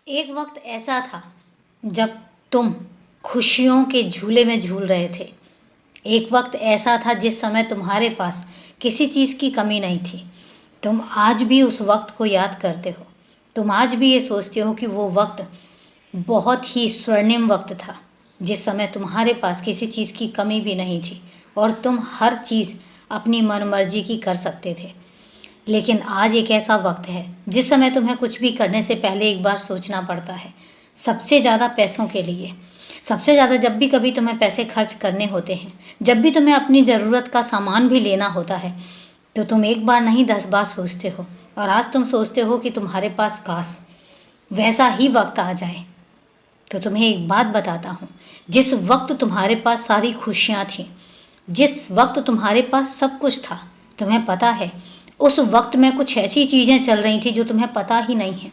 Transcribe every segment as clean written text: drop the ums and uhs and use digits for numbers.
एक वक्त ऐसा था जब तुम खुशियों के झूले में झूल रहे थे। एक वक्त ऐसा था जिस समय तुम्हारे पास किसी चीज़ की कमी नहीं थी। तुम आज भी उस वक्त को याद करते हो। तुम आज भी ये सोचते हो कि वो वक्त बहुत ही स्वर्णिम वक्त था, जिस समय तुम्हारे पास किसी चीज़ की कमी भी नहीं थी और तुम हर चीज़ अपनी मनमर्जी की कर सकते थे। लेकिन आज एक ऐसा वक्त है जिस समय तुम्हें कुछ भी करने से पहले एक बार सोचना पड़ता है। सबसे ज़्यादा पैसों के लिए, सबसे ज़्यादा जब भी कभी तुम्हें पैसे खर्च करने होते हैं, जब भी तुम्हें अपनी ज़रूरत का सामान भी लेना होता है, तो तुम एक बार नहीं 10 बार सोचते हो। और आज तुम सोचते हो कि तुम्हारे पास काश वैसा ही वक्त आ जाए। तो तुम्हें एक बात बताता हूँ, जिस वक्त तुम्हारे पास सारी खुशियाँ थीं, जिस वक्त तुम्हारे पास सब कुछ था, तुम्हें पता है उस वक्त में कुछ ऐसी चीज़ें चल रही थी जो तुम्हें पता ही नहीं है।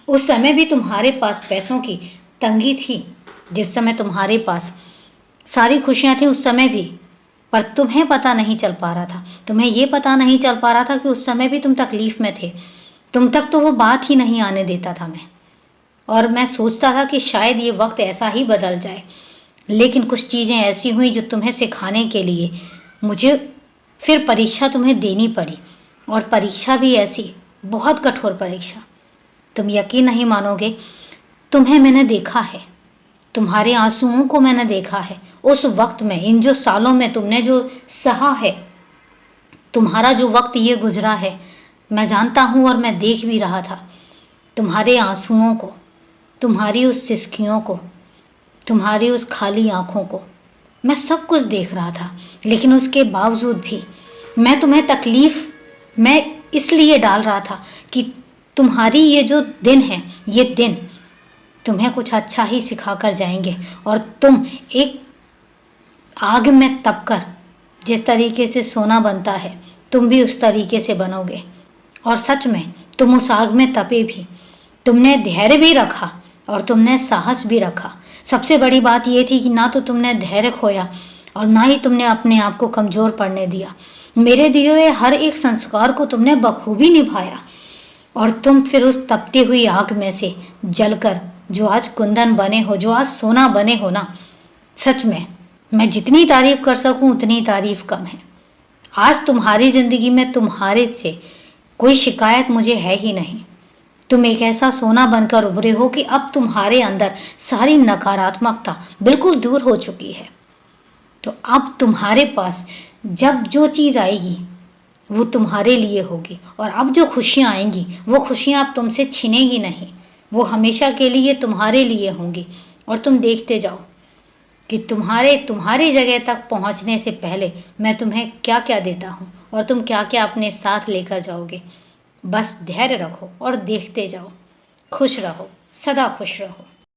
उस समय भी तुम्हारे पास पैसों की तंगी थी। जिस समय तुम्हारे पास सारी खुशियाँ थी उस समय भी, पर तुम्हें पता नहीं चल पा रहा था। तुम्हें ये पता नहीं चल पा रहा था कि उस समय भी तुम तकलीफ़ में थे। तुम तक तो वो बात ही नहीं आने देता था मैं। और मैं सोचता था कि शायद ये वक्त ऐसा ही बदल जाए। लेकिन कुछ चीज़ें ऐसी हुई जो तुम्हें सिखाने के लिए मुझे फिर परीक्षा तुम्हें देनी पड़ी। और परीक्षा भी ऐसी बहुत कठोर परीक्षा। तुम यकीन नहीं मानोगे, तुम्हें मैंने देखा है, तुम्हारे आंसुओं को मैंने देखा है। उस वक्त में, इन जो सालों में तुमने जो सहा है, तुम्हारा जो वक्त ये गुजरा है, मैं जानता हूँ और मैं देख भी रहा था। तुम्हारे आंसुओं को, तुम्हारी उस सिसकियों को, तुम्हारी उस खाली आँखों को मैं सब कुछ देख रहा था। लेकिन उसके बावजूद भी मैं तुम्हें तकलीफ़ मैं इसलिए डाल रहा था कि तुम्हारी ये जो दिन है, ये दिन तुम्हें कुछ अच्छा ही सिखा कर जाएंगे। और तुम एक आग में तपकर जिस तरीके से सोना बनता है, तुम भी उस तरीके से बनोगे। और सच में तुम उस आग में तपे भी, तुमने धैर्य भी रखा और तुमने साहस भी रखा। सबसे बड़ी बात ये थी कि ना तो तुमने धैर्य खोया और ना ही तुमने अपने आप को कमज़ोर पड़ने दिया। मेरे दिए हुए हर एक संस्कार को तुमने बखूबी निभाया। और तुम फिर उस तपती हुई आग में से जलकर जो आज कुंदन बने हो, जो आज सोना बने हो ना, सच में मैं जितनी तारीफ कर सकूं उतनी तारीफ कम है। आज तुम्हारी ज़िंदगी में तुम्हारे से कोई शिकायत मुझे है ही नहीं। तुम एक ऐसा सोना बनकर उभरे हो कि अब तुम्हारे अंदर सारी नकारात्मकता बिल्कुल दूर हो चुकी है। तो अब तुम्हारे पास जब जो चीज़ आएगी वो तुम्हारे लिए होगी। और अब जो खुशियाँ आएंगी वो खुशियाँ अब तुमसे छिनेगी नहीं, वो हमेशा के लिए तुम्हारे लिए होंगी। और तुम देखते जाओ कि तुम्हारी जगह तक पहुँचने से पहले मैं तुम्हें क्या क्या देता हूँ और तुम क्या क्या अपने साथ लेकर जाओगे। बस धैर्य रखो और देखते जाओ। खुश रहो, सदा खुश रहो।